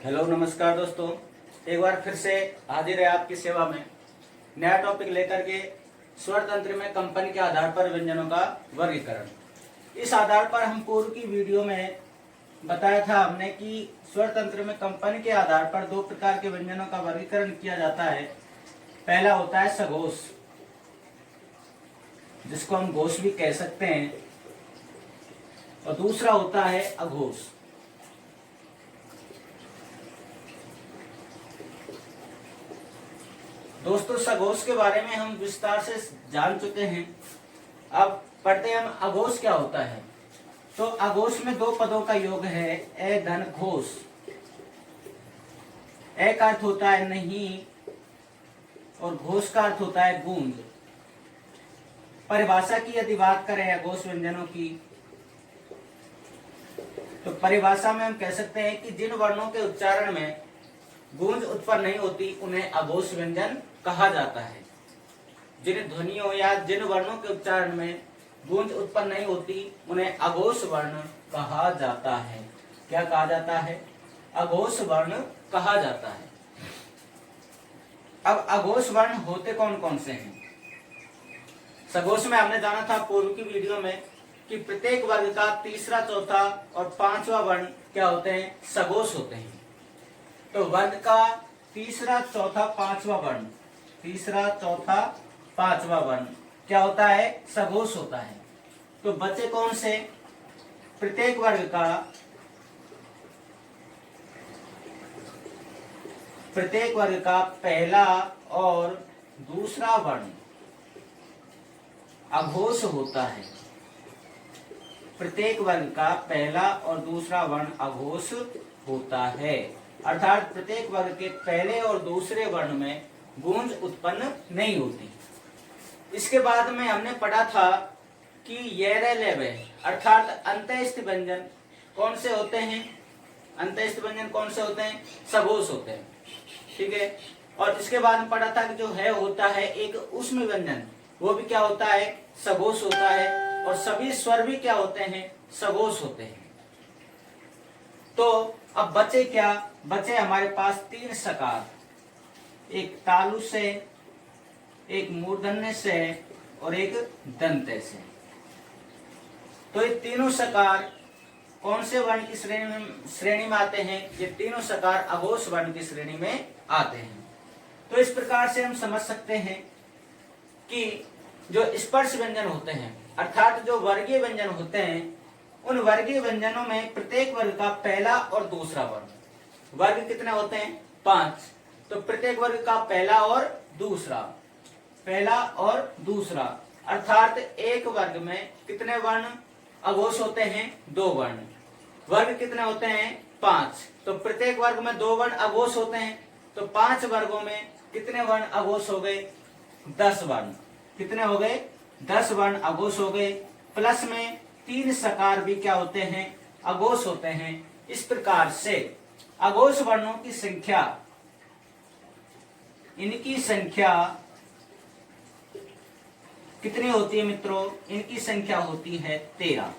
Hello नमस्कार दोस्तों, एक बार फिर से हाजिर है आपकी सेवा में नया टॉपिक लेकर के। स्वर तंत्र में कंपन के आधार पर व्यंजनों का वर्गीकरण। इस आधार पर हम पूर्व की वीडियो में बताया था हमने कि स्वर तंत्र में कंपन के आधार पर दो प्रकार के व्यंजनों का वर्गीकरण किया जाता है। पहला होता है सघोष, जिसको हम घोष भी कह सकते हैं, और दूसरा होता है अघोष। दोस्तों, सघोष के बारे में हम विस्तार से जान चुके हैं। अब पढ़ते हैं हम अघोष क्या होता है। तो अघोष में दो पदों का योग है, ए धन घोष। ए का अर्थ होता है नहीं और घोष का अर्थ होता है गूंज। परिभाषा की यदि बात करें अघोष व्यंजनों की, तो परिभाषा में हम कह सकते हैं कि जिन वर्णों के उच्चारण में गूंज उत्पन्न नहीं होती उन्हें अघोष व्यंजन कहा जाता है। जिन ध्वनियों या जिन वर्णों के उच्चारण में गूंज उत्पन्न नहीं होती उन्हें अघोष वर्ण कहा जाता है। क्या कहा जाता है? अघोष वर्ण कहा जाता है। अब अघोष वर्ण होते कौन कौन से हैं? सघोष में हमने जाना था पूर्व की वीडियो में कि प्रत्येक वर्ग का तीसरा, चौथा और पांचवा वर्ण क्या होते हैं? सघोष होते हैं। तो वर्ग का तीसरा, चौथा, पांचवा वर्ण, तीसरा, चौथा, पांचवा वर्ण क्या होता है? सघोष होता है। तो बचे कौन से? प्रत्येक वर्ग का पहला और दूसरा वर्ण अघोष होता है। प्रत्येक वर्ग का पहला और दूसरा वर्ण अघोष होता है, अर्थात प्रत्येक वर्ग के पहले और दूसरे वर्ण में गूंज उत्पन्न नहीं होती। इसके बाद में हमने पढ़ा था कि ये लेवे अर्थात अंतःस्थ व्यंजन कौन से होते हैं? अंतःस्थ व्यंजन कौन से होते हैं? सघोष होते हैं। ठीक है। और इसके बाद में पढ़ा था कि जो है होता है एक ऊष्म व्यंजन, वो भी क्या होता है? सघोष होता है। और सभी स्वर भी क्या होते हैं? सघोष होते हैं। तो अब बचे क्या? बचे हमारे पास तीन सकार, एक तालु से, एक मूर्धन्य से और एक दंते से। तो ये तीनों सकार कौन से वर्ण की श्रेणी में आते हैं? ये तीनों सकार अघोष वर्ण की श्रेणी में आते हैं। तो इस प्रकार से हम समझ सकते हैं कि जो स्पर्श व्यंजन होते हैं, अर्थात जो वर्गीय व्यंजन होते हैं, उन वर्गीय व्यंजनों में प्रत्येक वर्ग का पहला और दूसरा वर्ण, वर्ग कितने होते हैं? 5। तो प्रत्येक वर्ग का पहला और दूसरा, अर्थात एक वर्ग में कितने वर्ण अघोष होते हैं? 2 वर्ण। वर्ग कितने होते हैं? 5। तो प्रत्येक वर्ग में 2 वर्ण अघोष होते हैं। तो 5 वर्गों में कितने वर्ण अघोष हो गए? 10 वर्ण। कितने हो गए? 10 वर्ण अघोष हो गए। प्लस में 3 सकार भी क्या होते हैं? अघोष होते हैं। इस प्रकार से अघोष वर्णों की संख्या, इनकी संख्या कितनी होती है मित्रों? इनकी संख्या होती है 13।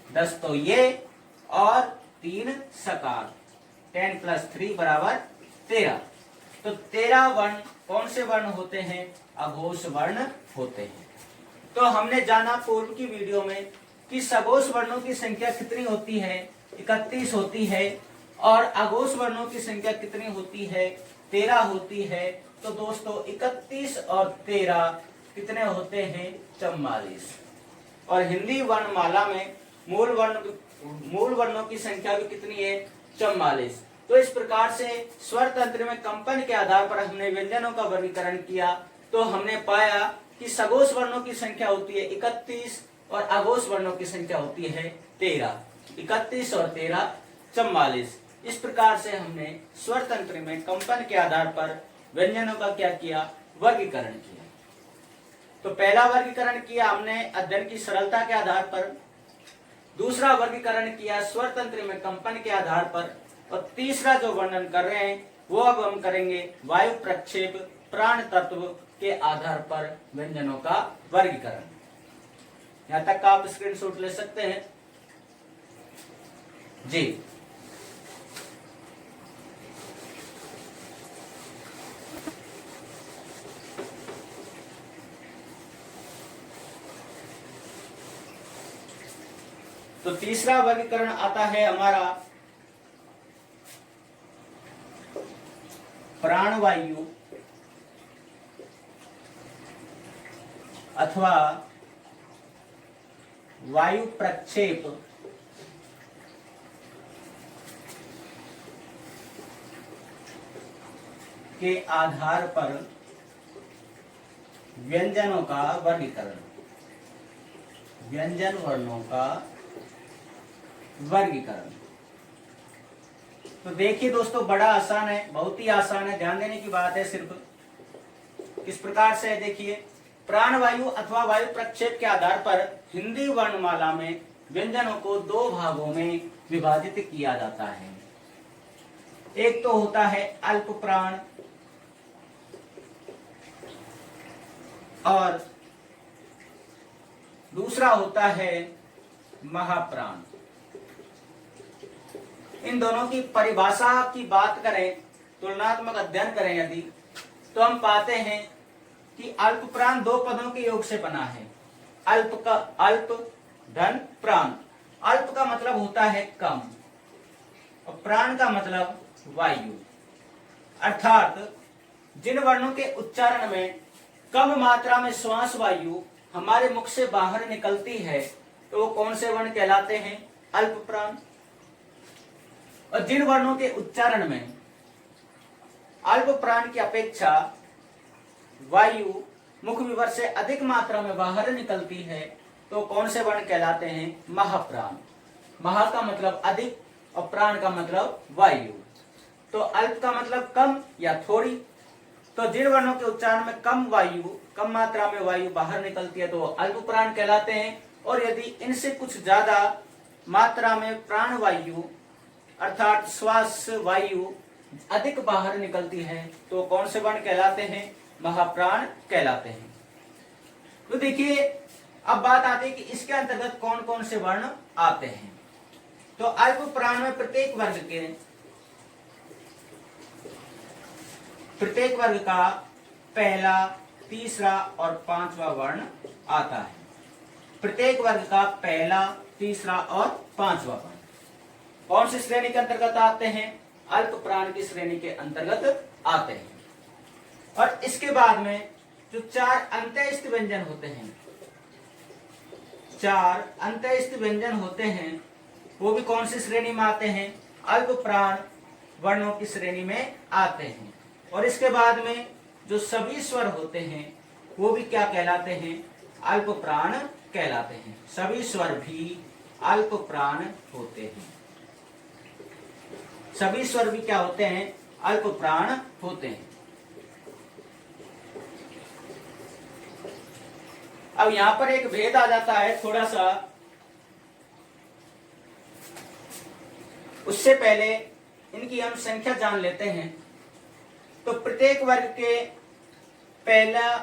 10 तो ये और 3 सकार, 10 + 3 = 13। तो 13 वर्ण कौन से वर्ण होते हैं? अघोष वर्ण होते हैं। तो हमने जाना पूर्व की वीडियो में कि सघोष वर्णों की संख्या कितनी होती है? 31 होती है। और अघोष वर्णों की संख्या कितनी होती है? 13 होती है। तो दोस्तों 31 और 13 कितने होते हैं? 44। और हिंदी वर्णमाला में मूल वर्णों की संख्या भी कितनी है? 44। तो इस प्रकार से स्वर तंत्र में कंपन के आधार पर हमने व्यंजनों का वर्गीकरण किया। तो हमने पाया कि सघोष वर्णों की संख्या होती है 31 और अघोष वर्णों की संख्या होती है 13। 31 और 13 44। इस प्रकार से हमने स्वर तंत्र में कंपन के आधार पर व्यंजनों का क्या किया? वर्गीकरण किया। तो पहला वर्गीकरण किया हमने अध्ययन की सरलता के आधार पर, दूसरा वर्गीकरण किया स्वर तंत्र में कंपन के आधार पर, और तीसरा जो वर्णन कर रहे हैं वो अब हम करेंगे वायु प्रक्षेप प्राण तत्व के आधार पर व्यंजनों का वर्गीकरण। यहां तक आप स्क्रीनशॉट ले सकते हैं जी। तो तीसरा वर्गीकरण आता है हमारा प्राणवायु अथवा वायु प्रक्षेप के आधार पर व्यंजनों का वर्गीकरण, व्यंजन वर्णों का वर्गीकरण। तो देखिए दोस्तों, बड़ा आसान है, बहुत ही आसान है, ध्यान देने की बात है सिर्फ। किस प्रकार से है देखिए, प्राणवायु अथवा वायु प्रक्षेप के आधार पर हिंदी वर्णमाला में व्यंजनों को दो भागों में विभाजित किया जाता है। एक तो होता है अल्प प्राण और दूसरा होता है महाप्राण। इन दोनों की परिभाषा की बात करें, तुलनात्मक अध्ययन करें यदि, तो हम पाते हैं कि अल्प प्राण दो पदों के योग से बना है। अल्प का अल्प धन प्राण। अल्प का मतलब होता है कम और प्राण का मतलब वायु। अर्थात जिन वर्णों के उच्चारण में कम मात्रा में श्वास वायु हमारे मुख से बाहर निकलती है, तो वो कौन से वर्ण कहलाते हैं? अल्प प्राण। और जिन वर्णों के उच्चारण में अल्प प्राण की अपेक्षा वायु मुख विवर से अधिक मात्रा में बाहर निकलती है, तो कौन से वर्ण कहलाते हैं? महाप्राण। महा का मतलब अधिक और प्राण का मतलब वायु। तो अल्प का मतलब कम या थोड़ी। तो जिन वर्णों के उच्चारण में कम मात्रा में वायु बाहर निकलती है, तो वो अल्प प्राण कहलाते हैं। और यदि इनसे कुछ ज्यादा मात्रा में प्राण वायु अर्थात श्वास वायु अधिक बाहर निकलती है, तो कौन से वर्ण कहलाते हैं? महाप्राण कहलाते हैं। तो देखिए, अब बात आती है कि इसके अंतर्गत कौन कौन से वर्ण आते हैं। तो अल्प प्राण में प्रत्येक वर्ग का पहला, तीसरा और पांचवा वर्ण आता है। प्रत्येक वर्ग का पहला, तीसरा और पांचवा वर्ण कौन सी श्रेणी के अंतर्गत आते हैं? अल्प प्राण की श्रेणी के अंतर्गत आते हैं। और इसके बाद में जो चार अंत्यस्थ व्यंजन होते हैं, चार अंत्यस्थ व्यंजन होते हैं, वो भी कौन सी श्रेणी में आते हैं? अल्प प्राण वर्णों की श्रेणी में आते हैं। और इसके बाद में जो सभी स्वर होते हैं, वो भी क्या कहलाते हैं? अल्प प्राण कहलाते हैं। सभी स्वर भी अल्प प्राण होते हैं। सभी स्वर भी क्या होते हैं? अल्प प्राण होते हैं। अब यहां पर एक भेद आ जाता है थोड़ा सा। उससे पहले इनकी हम संख्या जान लेते हैं। तो प्रत्येक वर्ग के पहला,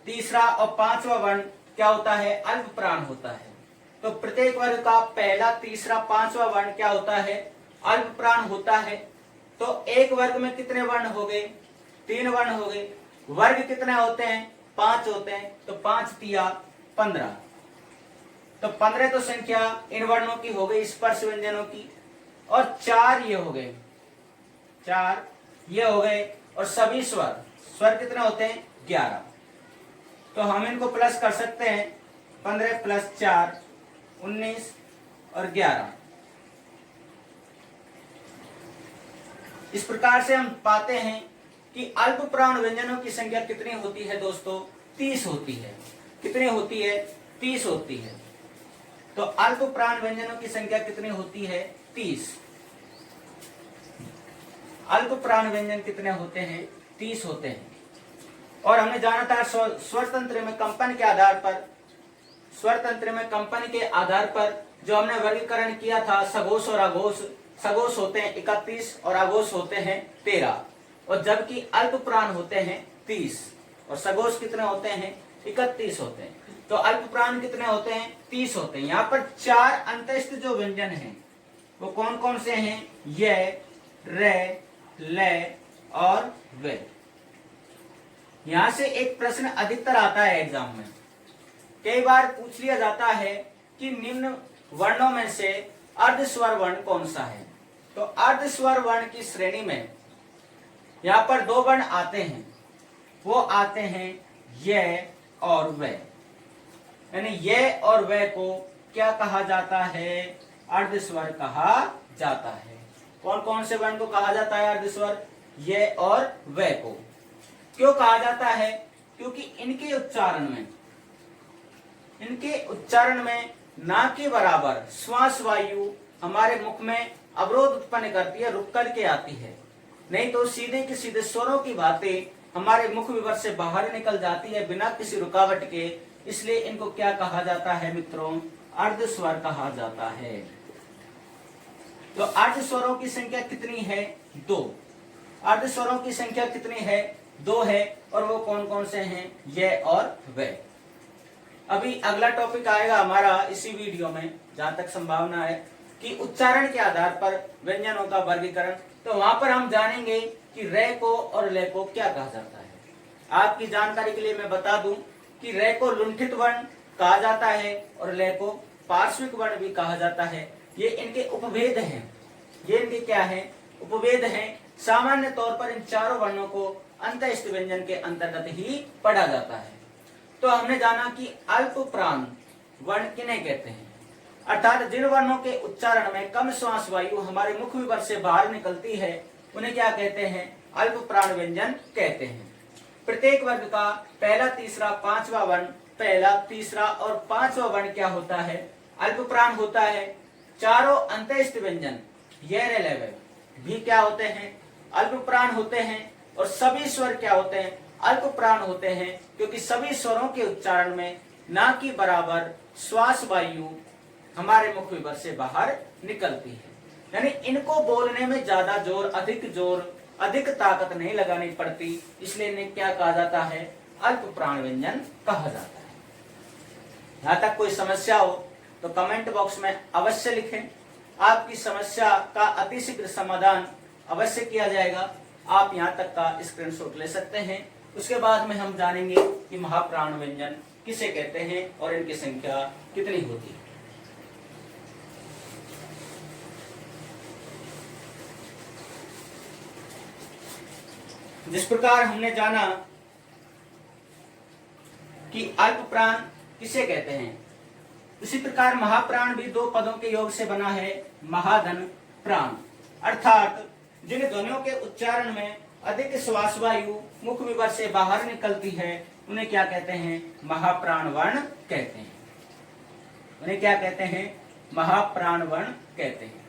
तीसरा और पांचवा वर्ण क्या होता है? अल्प प्राण होता है। तो प्रत्येक वर्ग का पहला, तीसरा, पांचवा वर्ण क्या होता है? अल्प प्राण होता है। तो एक वर्ग में कितने वर्ण हो गए? 3 वर्ण हो गए। वर्ग कितने होते हैं? 5 होते हैं। तो 5 तिया 15। तो 15 तो संख्या इन वर्णों की हो गई, स्पर्श व्यंजनों की। और 4 ये हो गए, 4 ये हो गए। और सभी स्वर कितने होते हैं? 11। तो हम इनको प्लस कर सकते हैं। 15 + 4 19 और 11। इस प्रकार से हम पाते हैं कि अल्प प्राण व्यंजनों की संख्या कितनी होती है दोस्तों? 30 होती है। कितनी होती है? 30 होती है। तो अल्प प्राण व्यंजनों की संख्या कितनी होती है? 30। अल्प प्राण व्यंजन कितने होते हैं? 30 होते हैं। और हमने जाना था स्वर तंत्र में कंपन के आधार पर, स्वर तंत्र में कंपन के आधार पर जो हमने वर्गीकरण किया था, सघोष और अघोष। सघोष होते हैं 31 और अघोष होते हैं 13। और जबकि अल्प प्राण होते हैं 30 और सघोष कितने होते हैं? 31 होते हैं। तो अल्प प्राण कितने होते हैं? 30 होते हैं। यहाँ पर 4 अंत्यस्थ जो व्यंजन हैं वो कौन कौन से हैं? य, रे, ले और वे। यहां से एक प्रश्न अधिकतर आता है एग्जाम में। कई बार पूछ लिया जाता है कि निम्न वर्णों में से अर्धस्वर वर्ण कौन सा है? तो अर्धस्वर वर्ण की श्रेणी में यहाँ पर दो वर्ण आते हैं, वो आते हैं ये और वे। यानी ये और वे को क्या कहा जाता है? अर्धस्वर कहा जाता है। कौन कौन से वर्ण को कहा जाता है अर्धस्वर? ये और वे को। क्यों कहा जाता है? क्योंकि इनके उच्चारण में ना के बराबर श्वास वायु हमारे मुख में अवरोध उत्पन्न करती है, रुक करके आती है। नहीं तो सीधे के सीधे स्वरों की बातें हमारे मुख विवर से बाहर निकल जाती है बिना किसी रुकावट के। इसलिए इनको क्या कहा जाता है मित्रों? अर्धस्वर कहा जाता है। तो अर्धस्वरों की संख्या कितनी है? 2। अर्धस्वरों की संख्या कितनी है? 2 है। और वो कौन कौन से हैं? ये और वे। अभी अगला टॉपिक आएगा हमारा इसी वीडियो में, जहां तक संभावना है, कि उच्चारण के आधार पर व्यंजनों का वर्गीकरण। तो वहां पर हम जानेंगे कि रे को और ले को क्या कहा जाता है। आपकी जानकारी के लिए मैं बता दूं कि रे को लुंठित वर्ण कहा जाता है और ले को पार्श्विक वर्ण भी कहा जाता है। ये इनके उपभेद हैं। ये इनके क्या है? उपभेद हैं। सामान्य तौर पर इन चारों वर्णों को अंतःस्थ व्यंजन के अंतर्गत ही पढ़ा जाता है। तो हमने जाना कि अल्प प्राण वर्ण किन्हें कहते हैं, अर्थात जिन वर्णों के उच्चारण में कम श्वास वायु हमारे मुख विवर से बाहर निकलती है, उन्हें क्या कहते हैं? अल्प प्राण व्यंजन कहते हैं। प्रत्येक वर्ग का पहला, तीसरा, पांचवा वर्ण, पहला, तीसरा और पांचवा वर्ण क्या होता है? अल्प प्राण होता है। चारों अंतःस्थ व्यंजन ये रे ले वे भी क्या होते हैं? अल्प प्राण होते हैं। और सभी स्वर क्या होते हैं? अल्प प्राण होते हैं, क्योंकि सभी स्वरों के उच्चारण में ना की बराबर श्वास वायु हमारे मुख विवर से बाहर निकलती है। यानी इनको बोलने में ज्यादा जोर, अधिक ताकत नहीं लगानी पड़ती। इसलिए इन्हें क्या कहा जाता है? अल्प प्राण व्यंजन कहा जाता है। यहाँ तक कोई समस्या हो तो कमेंट बॉक्स में अवश्य लिखें। आपकी समस्या का अतिशीघ्र समाधान अवश्य किया जाएगा। आप यहाँ तक का स्क्रीनशॉट ले सकते हैं। उसके बाद में हम जानेंगे कि महाप्राण व्यंजन किसे कहते हैं और इनकी संख्या कितनी होती है। जिस प्रकार हमने जाना कि अल्प प्राण किसे कहते हैं, उसी प्रकार महाप्राण भी 2 पदों के योग से बना है, महाधन प्राण। अर्थात जिन ध्वनियों के उच्चारण में अधिक श्वास वायु मुख विवर से बाहर निकलती है, उन्हें क्या कहते हैं? महाप्राण वर्ण कहते हैं। उन्हें क्या कहते हैं? महाप्राण वर्ण कहते हैं।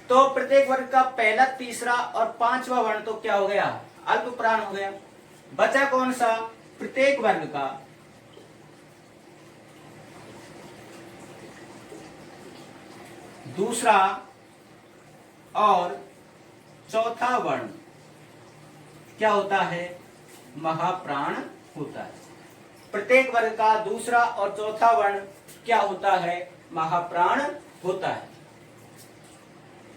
तो प्रत्येक वर्ग का पहला, तीसरा और पांचवा वर्ण तो क्या हो गया? अल्प प्राण हो गया। बचा कौन सा? प्रत्येक वर्ग का दूसरा और चौथा वर्ण क्या होता है? महाप्राण होता है। प्रत्येक वर्ग का दूसरा और चौथा वर्ण क्या होता है? महाप्राण होता है।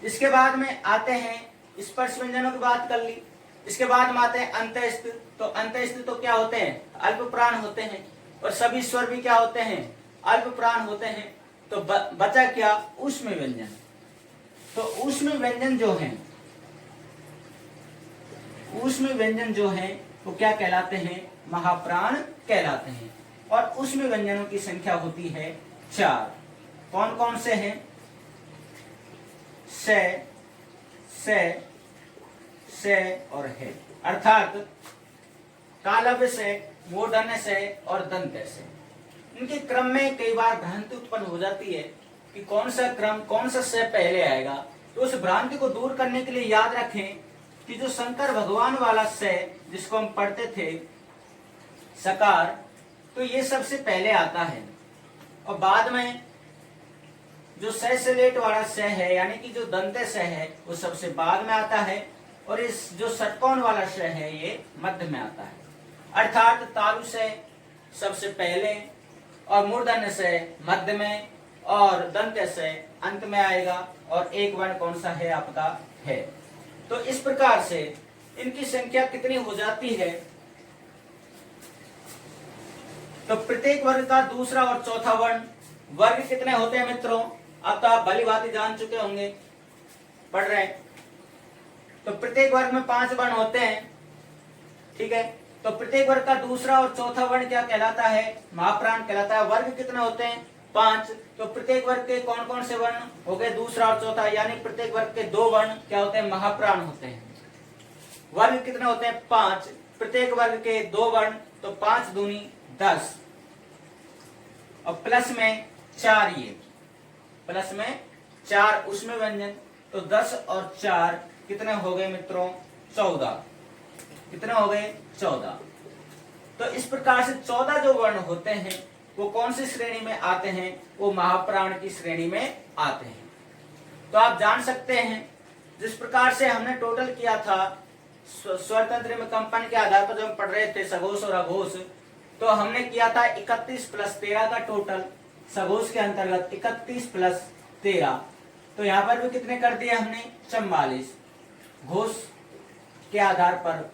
इसके बाद में आते हैं स्पर्श व्यंजनों की बात कर ली। इसके बाद में आते हैं अंतःस्थ। तो अंतःस्थ तो क्या होते हैं? अल्प प्राण होते हैं। और सभी स्वर भी क्या होते हैं? अल्प प्राण होते हैं। तो बचा क्या? ऊष्म व्यंजन। तो ऊष्म व्यंजन जो हैं वो क्या कहलाते हैं? महाप्राण कहलाते हैं। और ऊष्म व्यंजनों की संख्या होती है 4। कौन कौन से हैं? से और है। अर्थात तालव्य से, मूर्धन्य से और दंत्य से। इनके क्रम में कई बार भ्रांति उत्पन्न हो जाती है कि कौन सा क्रम, कौन सा से पहले आएगा। तो उस भ्रांति को दूर करने के लिए याद रखें कि जो शंकर भगवान वाला से जिसको हम पढ़ते थे सकार, तो ये सबसे पहले आता है। और बाद में जो से लेट वाला से है, यानी कि जो दंत्य से है, वो सबसे बाद में आता है। और इस जो षटकोण वाला से है, ये मध्य में आता है। अर्थात तालु से सबसे पहले, और मूर्धन्य से मध्य में, और दंत्य से अंत में आएगा। और एक वर्ण कौन सा है? आपका है। तो इस प्रकार से इनकी संख्या कितनी हो जाती है? तो प्रत्येक वर्ग का दूसरा और चौथा वर्ण वर्ग कितने होते हैं मित्रों? अब तो आप भली भांति जान चुके होंगे, पढ़ रहे हैं। तो प्रत्येक वर्ग में 5 वर्ण होते हैं, ठीक है। तो प्रत्येक वर्ग का दूसरा और चौथा वर्ण क्या कहलाता है? महाप्राण कहलाता है। वर्ग कितने होते हैं? 5। तो प्रत्येक वर्ग के कौन कौन से वर्ण हो गए? दूसरा और चौथा, यानी प्रत्येक वर्ग के 2 वर्ण क्या होते हैं? महाप्राण होते हैं। वर्ग कितने होते हैं? 5। प्रत्येक वर्ग के 2 वर्ण, तो 5 दूनी 10 और प्लस में 4, ये प्लस में 4 उसमें व्यंजन, तो 10 और 4 कितने हो गए मित्रों? 14। कितने हो गए? 14। तो इस प्रकार से 14 जो वर्ण होते हैं वो कौन सी श्रेणी में आते हैं? वो महाप्राण की श्रेणी में आते हैं। तो आप जान सकते हैं जिस प्रकार से हमने टोटल किया था स्वरतंत्र में कंपन के आधार पर जब हम पढ़ रहे थे सघोष और अघोष, तो हमने किया था 31 प्लस 13 का टोटल सघोष के अंतर्गत 31 प्लस 13। तो यहाँ पर भी कितने कर दिए हमने? 44 घोष के आधार पर,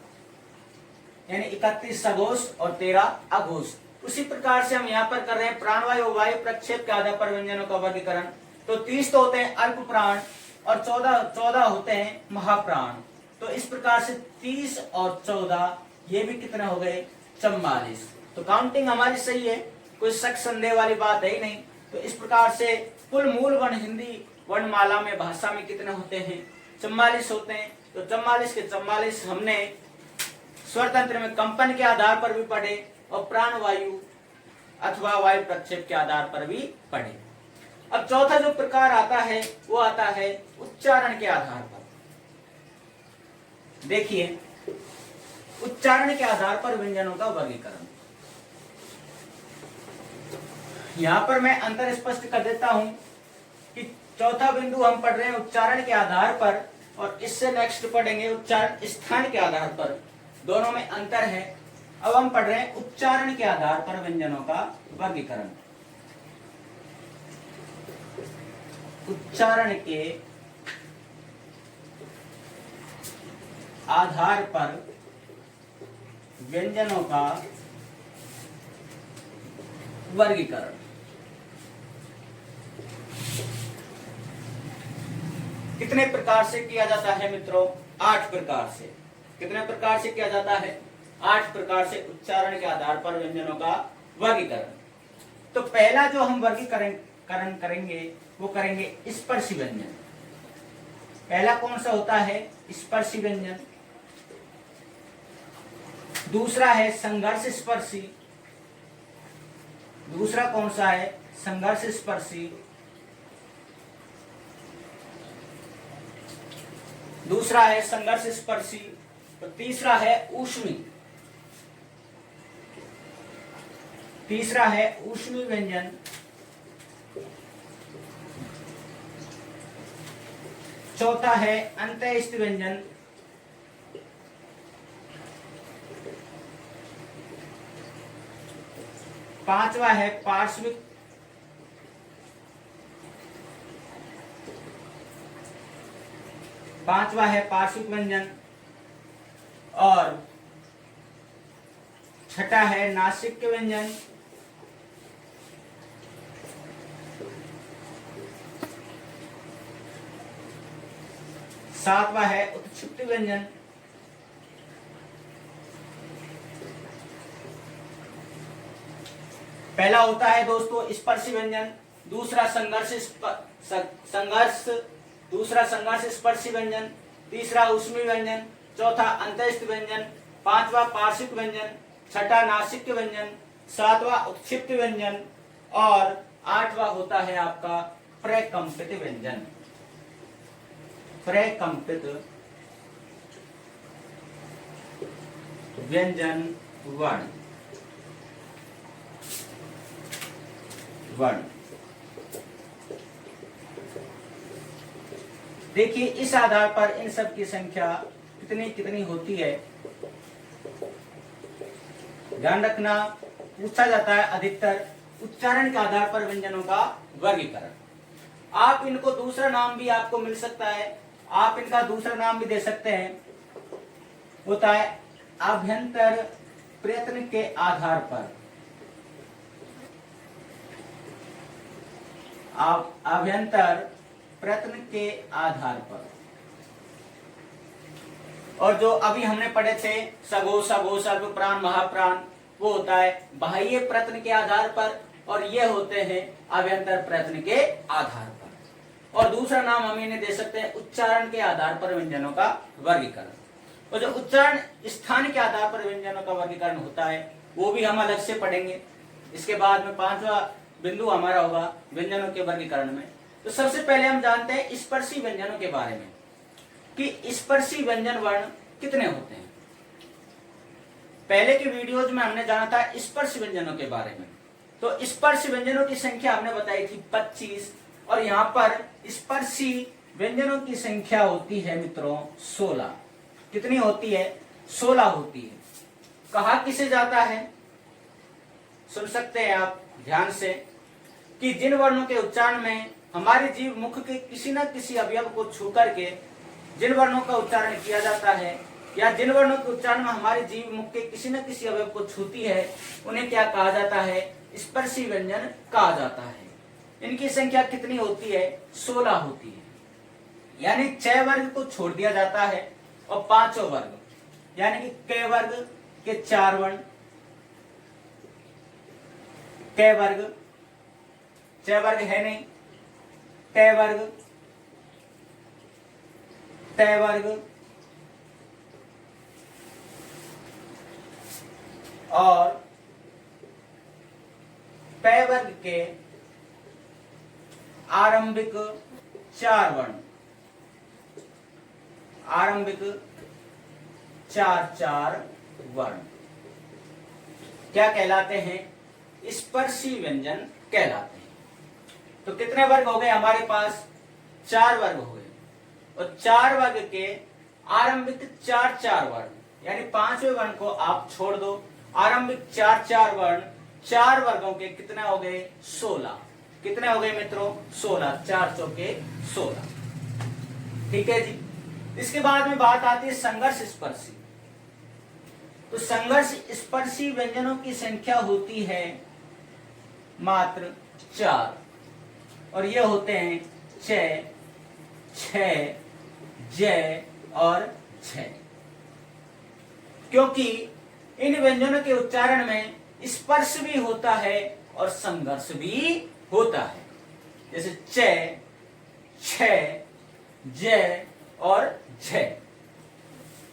यानी 31 सघोष और 13 अघोष। उसी प्रकार से हम यहाँ पर कर रहे हैं प्राणवायु और वायु प्रक्षेप के आधार पर व्यंजनों का वर्गीकरण। तो 30 तो होते हैं अल्प प्राण और 14 होते हैं महाप्राण। तो इस प्रकार से 30 और 14 ये भी कितने हो गए? 44। तो काउंटिंग हमारी सही है, कोई शक संदेह वाली बात है ही नहीं। तो इस प्रकार से कुल मूल वर्ण हिंदी वर्णमाला में भाषा में कितने होते हैं? 44 होते हैं। तो 44 के 44 हमने स्वरतंत्र में कंपन के आधार पर भी पढ़े और प्राण वायु अथवा वायु प्रक्षेप के आधार पर भी पढ़े। अब चौथा जो प्रकार आता है वो आता है उच्चारण के आधार पर। देखिए, उच्चारण के आधार पर व्यंजनों का वर्गीकरण। यहां पर मैं अंतर स्पष्ट कर देता हूं कि चौथा बिंदु हम पढ़ रहे हैं उच्चारण के आधार पर, और इससे नेक्स्ट पढ़ेंगे उच्चारण स्थान के आधार पर। दोनों में अंतर है। अब हम पढ़ रहे हैं उच्चारण के आधार पर व्यंजनों का वर्गीकरण। उच्चारण के आधार पर व्यंजनों का वर्गीकरण। कितने प्रकार से किया जाता है मित्रों? 8 प्रकार से। कितने प्रकार से किया जाता है? 8 प्रकार से उच्चारण के आधार पर व्यंजनों का वर्गीकरण। तो पहला जो हम वर्गीकरण करेंगे वो करेंगे स्पर्शी व्यंजन। पहला कौन सा होता है? स्पर्शी व्यंजन। दूसरा है संघर्ष स्पर्शी। दूसरा कौन सा है? संघर्ष स्पर्शी। दूसरा है संघर्ष स्पर्शी। तो तीसरा है ऊष्मी। तीसरा है ऊष्मी व्यंजन। चौथा है अंत्यस्थ व्यंजन। पांचवा है पार्श्विक। पांचवा है पार्श्विक व्यंजन। और छठा है नासिक व्यंजन। सातवां है उत्क्षिप्त व्यंजन। पहला होता है दोस्तों स्पर्शी व्यंजन, दूसरा संघर्ष स्पर्शी व्यंजन, तीसरा ऊष्मी व्यंजन, चौथा अंत्यस्थ व्यंजन, पांचवा पार्श्विक व्यंजन, छठा नासिक व्यंजन, सातवां उत्क्षिप्त व्यंजन और आठवां होता है आपका प्रकंपित व्यंजन। प्रकंपित व्यंजन वर्ण। देखिए इस आधार पर इन सब की संख्या कितनी कितनी होती है ध्यान रखना। पूछा जाता है अधिकतर उच्चारण के आधार पर व्यंजनों का वर्गीकरण। आप इनको दूसरा नाम भी आपको मिल सकता है, आप इनका दूसरा नाम भी दे सकते हैं, होता है आभ्यंतर प्रयत्न के आधार पर। अभ्यंतर प्रयत्न के आधार पर। और जो अभी हमने पढ़े थे सगो सगो सर्व प्राण महाप्राण, वो होता है बाह्य प्रयत्न के आधार पर, और ये होते हैं अभ्यंतर प्रयत्न के आधार पर। और दूसरा नाम हम इन्हें दे सकते हैं उच्चारण के आधार पर व्यंजनों का वर्गीकरण। और जो उच्चारण स्थान के आधार पर व्यंजनों का वर्गीकरण होता है वो भी हम अलग से पढ़ेंगे। इसके बाद में 5वां बिंदु हमारा होगा व्यंजनों के वर्गीकरण में। तो सबसे पहले हम जानते हैं स्पर्शी व्यंजनों के बारे में कि स्पर्शी व्यंजन वर्ण कितने होते हैं। पहले के वीडियोज में हमने जाना था स्पर्श व्यंजनों के बारे में। तो स्पर्श व्यंजनों की संख्या हमने बताई थी 25, और यहाँ पर स्पर्शी व्यंजनों की संख्या होती है मित्रों 16। कितनी होती है? 16 होती है। कहा किसे जाता है? सुन सकते हैं आप ध्यान से कि जिन वर्णों के उच्चारण में हमारे जीभ मुख के किसी न किसी अवयव को छू करके जिन वर्णों का उच्चारण किया जाता है, या जिन वर्णों के उच्चारण में हमारी जीभ मुख के किसी न किसी अवयव को छूती है, उन्हें क्या कहा जाता है? स्पर्शी व्यंजन कहा जाता है। इनकी संख्या कितनी होती है? 16 होती है। यानी 6 वर्ग को छोड़ दिया जाता है और 5 वर्ग यानी कि क वर्ग के 4 वर्ण, क वर्ग, च वर्ग है नहीं, ट वर्ग, त वर्ग और प वर्ग के आरंभिक 4 वर्ण, आरंभिक 4 वर्ण क्या कहलाते हैं? स्पर्शी व्यंजन कहलाते हैं। तो कितने वर्ग हो गए हमारे पास? 4 वर्ग हो गए। और 4 वर्ग के आरंभिक 4 वर्ण, यानी 5वें वर्ण को आप छोड़ दो, आरंभिक 4 वर्ण 4 वर्गों के कितने हो गए? 16। कितने हो गए मित्रों? 16। 4 चौके 16। ठीक है जी। इसके बाद में बात आती है संघर्ष स्पर्शी। तो संघर्ष स्पर्शी व्यंजनों की संख्या होती है मात्र 4, और ये होते हैं च, छ, ज और झ। क्योंकि इन व्यंजनों के उच्चारण में स्पर्श भी होता है और संघर्ष भी होता है। जैसे च, छ, ज और झ।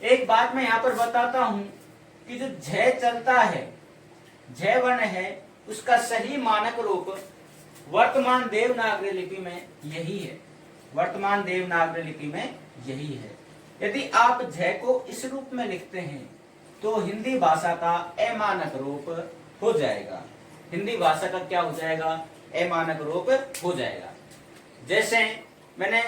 एक बात मैं यहां पर बताता हूं कि जो झ चलता है, झ वर्ण है, उसका सही मानक रूप वर्तमान देवनागरी लिपि में यही है। वर्तमान देवनागरी लिपि में यही है। यदि आप झ को इस रूप में लिखते हैं तो हिंदी भाषा का अमानक रूप हो जाएगा। हिंदी भाषा का क्या हो जाएगा? अमानक रूप हो जाएगा। जैसे मैंने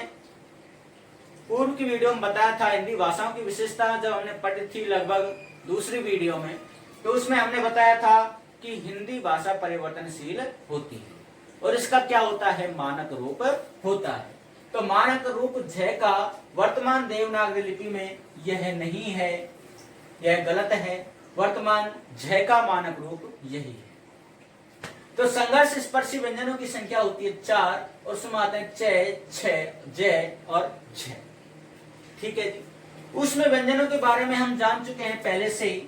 पूर्व की वीडियो में बताया था हिंदी भाषाओं की विशेषता, जब हमने पढ़ी थी लगभग दूसरी वीडियो में, तो उसमें हमने बताया था कि हिंदी भाषा परिवर्तनशील होती है और इसका क्या होता है? मानक रूप होता है। तो मानक रूप झ का वर्तमान देवनागरी लिपि में यह नहीं है, यह गलत है। वर्तमान झ का मानक रूप यही है। तो संघर्ष स्पर्शी व्यंजनों की संख्या होती है 4, और उसमें आते हैं च, छ, ज और झ। ठीक है जी। उसमें व्यंजनों के बारे में हम जान चुके हैं पहले से ही।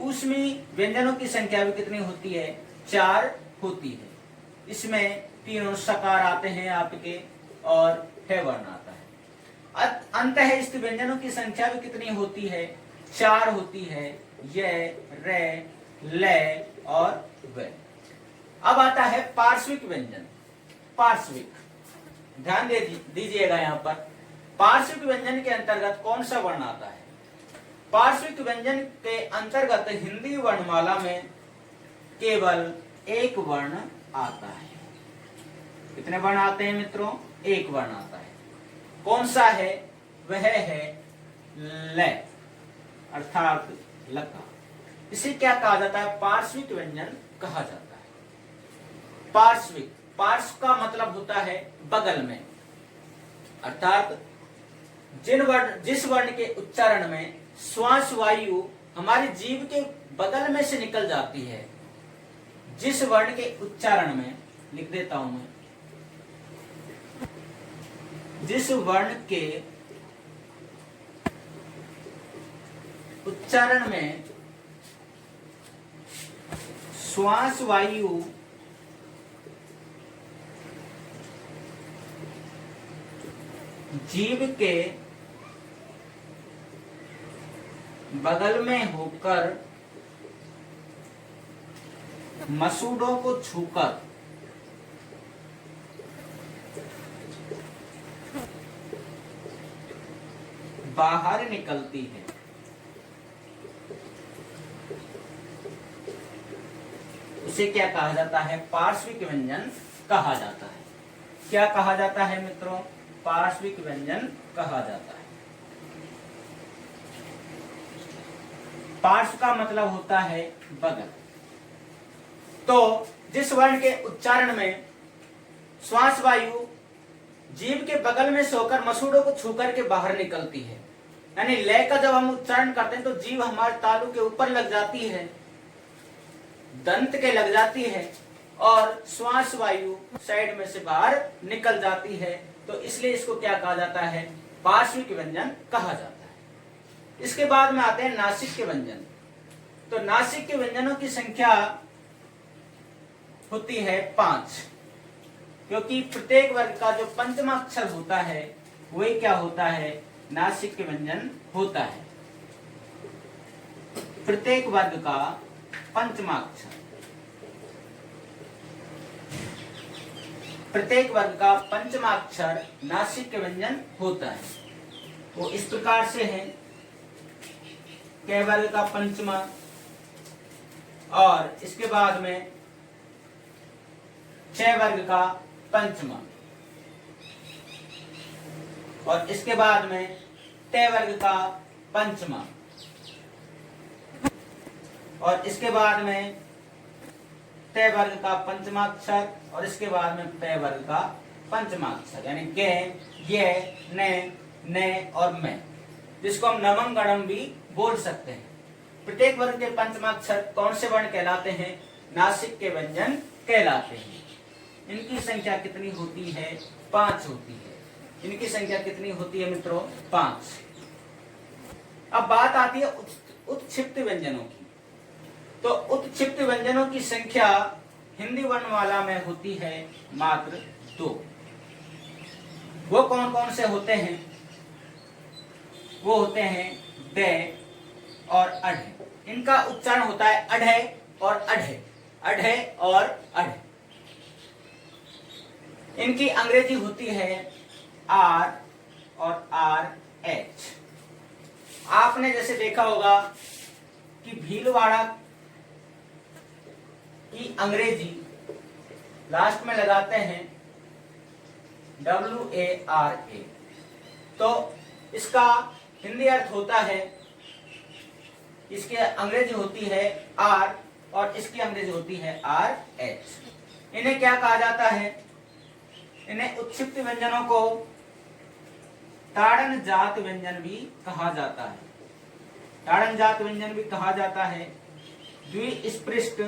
उसमें व्यंजनों की संख्या भी कितनी होती है? 4 होती है। इसमें तीनों सकार आते हैं आपके और है वर्ण आता है। अंतः इस व्यंजनों की संख्या भी कितनी होती है? 4 होती है। य, रे, ले और वे। अब आता है पार्श्विक व्यंजन। पार्श्विक, ध्यान दीजिएगा यहाँ पर। पार्श्विक व्यंजन के अंतर्गत कौन सा वर्ण आता है? पार्श्विक व्यंजन के अंतर्गत हिंदी वर्णमाला में केवल एक वर्ण आता है। कितने वर्ण आते हैं मित्रों? एक वर्ण आता है। कौन सा है? वह है ल, अर्थात लका। इसे क्या कहा जाता है? पार्श्विक व्यंजन कहा जाता है। पार्श्विक, पार्श्व का मतलब होता है बगल में, अर्थात जिस वर्ण के उच्चारण में श्वास वायु हमारी जीभ के बगल में से निकल जाती है, जिस वर्ण के उच्चारण में, लिख देता हूं मैं, जिस वर्ण के उच्चारण में श्वास वायु जीभ के बगल में होकर मसूड़ों को छूकर बाहर निकलती है, उसे क्या कहा जाता है? पार्श्विक व्यंजन कहा जाता है। क्या कहा जाता है मित्रों? पार्श्विक व्यंजन कहा जाता है। पार्श्व का मतलब होता है बगल। तो जिस वर्ण के उच्चारण में श्वास वायु जीभ के बगल में से होकर मसूड़ों को छू करके बाहर निकलती है, यानी ले का जब हम उच्चारण करते हैं तो जीभ हमारे तालु के ऊपर लग जाती है, दंत के लग जाती है, और श्वास वायु साइड में से बाहर निकल जाती है, तो इसलिए इसको क्या कहा जाता है? पार्श्विक व्यंजन कहा जाता है। इसके बाद में आते हैं नासिक के व्यंजन। तो नासिक के व्यंजनों की संख्या होती है 5, क्योंकि प्रत्येक वर्ग का जो पंचमा अक्षर होता है वही क्या होता है? नासिक के व्यंजन होता है। प्रत्येक वर्ग का पंचमा अक्षर, प्रत्येक वर्ग का पंचमा अक्षर नासिक के व्यंजन होता है। वो इस प्रकार से है, क वर्ग का पंचमा, और इसके बाद में छ वर्ग का पंचमा, और इसके बाद में त वर्ग का पंचमा, और इसके बाद में त वर्ग का पंचमाक्षर, और इसके बाद में प वर्ग का पंचमाक्षर, यानी गे, ये, ने और मैं, जिसको हम नमम गणम भी बोल सकते हैं। प्रत्येक वर्ग के पंचमाक्षर कौन से वर्ण कहलाते हैं? नासिक के व्यंजन कहलाते हैं। इनकी संख्या कितनी होती है? 5 होती है। इनकी संख्या कितनी होती है मित्रों? 5। अब बात आती है उत्क्षिप्त व्यंजनों की। तो उत्क्षिप्त व्यंजनों की संख्या हिंदी वर्णमाला में होती है मात्र 2। वो कौन कौन से होते हैं? वो होते हैं ड और अढ़। इनका उच्चारण होता है अढ़ और अढ़, अढ़ और अढ़। इनकी अंग्रेजी होती है आर और आर एच। आपने जैसे देखा होगा कि भीलवाड़ा की अंग्रेजी लास्ट में लगाते हैं WARA, तो इसका हिंदी अर्थ होता है, इसकी अंग्रेजी होती है आर और इसकी अंग्रेजी होती है RH। इन्हें क्या कहा जाता है? इन्हें उत्क्षिप्त व्यंजनों को ताड़न जात व्यंजन भी कहा जाता है। ताड़न जात व्यंजन भी कहा जाता है, द्विस्पृष्ट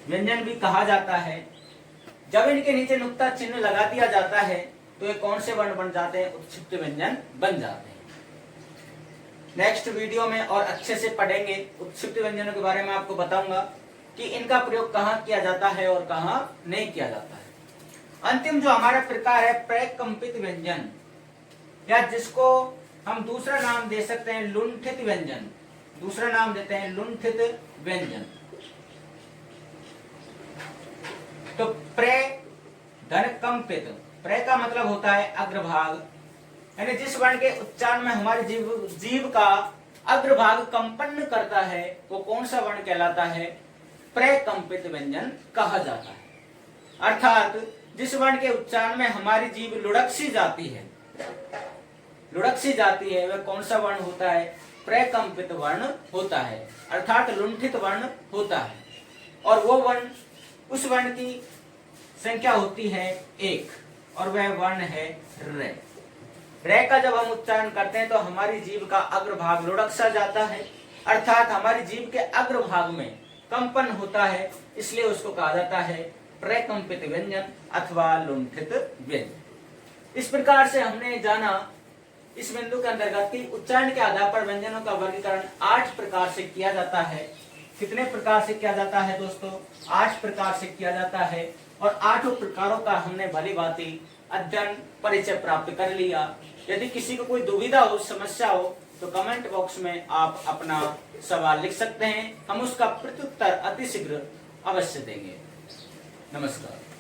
व्यंजन भी कहा जाता है। जब इनके नीचे नुक्ता चिन्ह लगा दिया जाता है तो ये कौन से वर्ण बन जाते हैं? उत्क्षिप्त व्यंजन बन जाते हैं। नेक्स्ट वीडियो में और अच्छे से पढ़ेंगे, उत्क्षिप्त व्यंजनों के बारे में आपको बताऊंगा कि इनका प्रयोग कहाँ किया जाता है और कहाँ नहीं किया जाता है। अंतिम जो हमारा प्रकार है प्रकंपित व्यंजन, या जिसको हम दूसरा नाम दे सकते हैं लुंठित व्यंजन, दूसरा नाम देते हैं लुंठित व्यंजन। तो प्रे धन कंपित, प्रे का मतलब होता है अग्रभाग, यानी जिस वर्ण के उच्चारण में हमारे जीभ का अग्रभाग कंपन करता है वो कौन सा वर्ण कहलाता है? प्रकंपित व्यंजन कहा जाता है। अर्थात जिस वर्ण के उच्चारण में हमारी जीभ लुढ़क सी जाती है, लुढ़क सी जाती है, वह कौन सा वर्ण होता है? प्रकंपित वर्ण होता है, अर्थात लुंठित वर्ण होता है। और वो वर्ण, उस वर्ण की संख्या होती है 1, और वह वर्ण है रे। रे का जब हम उच्चारण करते हैं तो हमारी जीभ का अग्रभाग लुढ़क सा जाता है, अर्थात हमारी जीभ के अग्रभाग में कंपन होता है, इसलिए उसको कहा जाता है प्रकंपित व्यंजन अथवा लुंठित व्यंजन। इस प्रकार से हमने जाना इस बिंदु के अंतर्गत कि उच्चारण के आधार पर व्यंजनों का वर्गीकरण 8 प्रकार से किया जाता है। कितने प्रकार से किया जाता है दोस्तों? 8 प्रकार से किया जाता है। और 8 प्रकारों का हमने भली भांति अध्ययन परिचय प्राप्त कर लिया। यदि किसी को कोई दुविधा हो, समस्या हो, तो कमेंट बॉक्स में आप अपना सवाल लिख सकते हैं। हम उसका प्रत्युत्तर अतिशीघ्र अवश्य देंगे। नमस्कार।